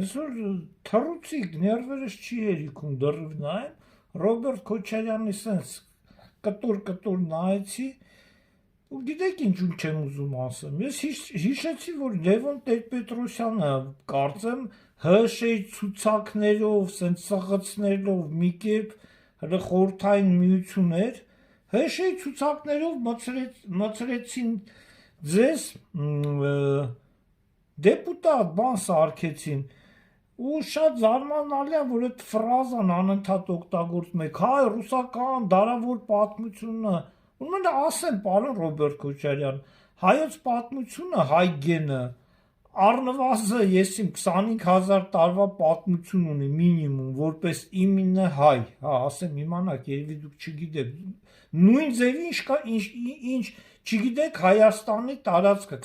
այսօր թռուցիկ ներվերս չի երիքում դրիվ նայեմ, Ռոբերտ Քոչարյանի սենց կտոր նայեցի, ու գիտեք ինչու չեմ ուզում ասեմ, ես հիշեցի, որ Լևոն Տեր-Պետրոսյանը կարծեմ ՀՇ-ի ցուցակներով, սենց սղծներով մի կերպ հələ խորհրդային միություն էր, ՀՇ-ի ցուցակներով մցրեցին ձեզ դեպուտատ բան սարքեցին ու շատ զարմանալի է, որ այդ ֆրազան անընդհատ օգտագործում եք, հայ ռուսական դարավոր պատմությունը, ուրեմն ասեմ, պարոն Ռոբերտ Քոչարյան, հայոց պատմությունը, հայ գենը, առնվազն ես իմ 25,000 տարվա պատմություն ունի մինիմում, որպես իմինը հայ, ասեմ իմանաք, երևի դուք չգիտեք, նույն ձևի ինչ չգիտեք Հայաստանի տարածքը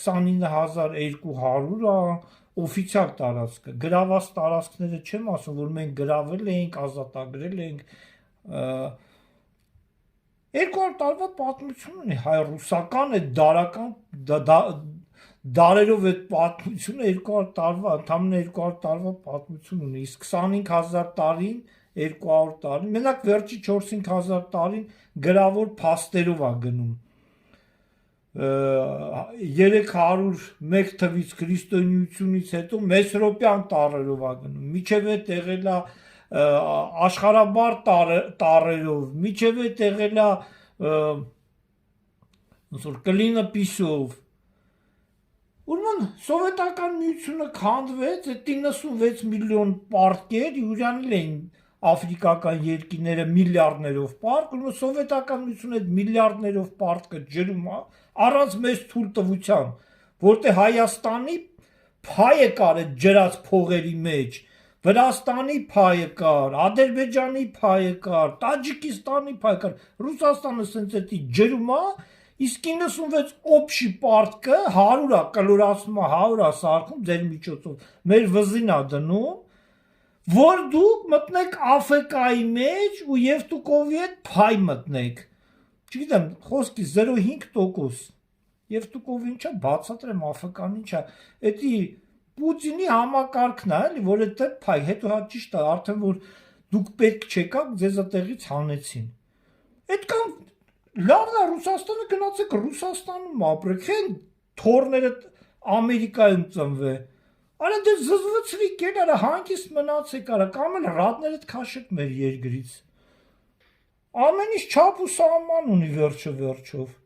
29,200 օֆիցիալ տարածքը, գրաված տարածքները չեմ ասում, որ մենք գրավել էինք, ազատագրել էինք, 200 տարվա պատմություն ունի հայ-ռուսական այդ դարերով այդ պատմությունը 200 տարվա, ընդամենը 200 տարվա պատմություն ունի, իսկ 25,000 տարին 200 տարին, մենակ վերջի 4-5,000 տարին գրավոր փաստերով է գնում, 301 թվից քրիստոնեությունից հետո մեսրոպյան տառերով է գնում, միջև է եղել է աշխարհաբար տառերով, միջև է եղել է կլինը պիսով, ուրեմն սովետական միությունը քանդվեց, այդ 96 միլիոն պարտքեր յուրանել էին աֆրիկական երկիները միլիարդներով պարկ, ուրեմն սովետական միությունը այդ միլիարդներով պարտքը ջրում է, առանց մեծ թույլտվության, որտեղ Հայաստանի փայը կար այդ ջրած փողերի մեջ, Վրաստանի փայը կար, Ադրբեջանի փայը կար, Տաջիկստանի փայը կար, Ռուսաստանը սենց էդի ջրում է, իսկ 96 օբշի պարտքը 100 է կլորացնում է, 100 է սարքում ձեր միջոցով, մեր վզին է դնում, որ դուք մտնեք AFK-ի մեջ ու Եվտուկովի հետ փայ մտնեք, չգիտեմ, խոսքի 0.5%, Եվտուկովի ինչա, բացատրեմ AFK-ն ինչա, էդի Պուտինի համակարգն է, էլի, որ այդ փայ, հետո հա ճիշտ է, արդեն որ դուք պետք չեկաք, ձեզ այդտեղից հանեցին, այդքան լավն է, Ռուսաստանը գնացեք Ռուսաստանում ապրեք, խեն թորները Ամերիկայում ծնվե, արա դե զզվցրիք են, արա հանգիստ մնացեք, արա կամ էլ ռադներդ քաշեք մեր երկրից, ամեն ինչ չափ ու սահման ունի վերջով,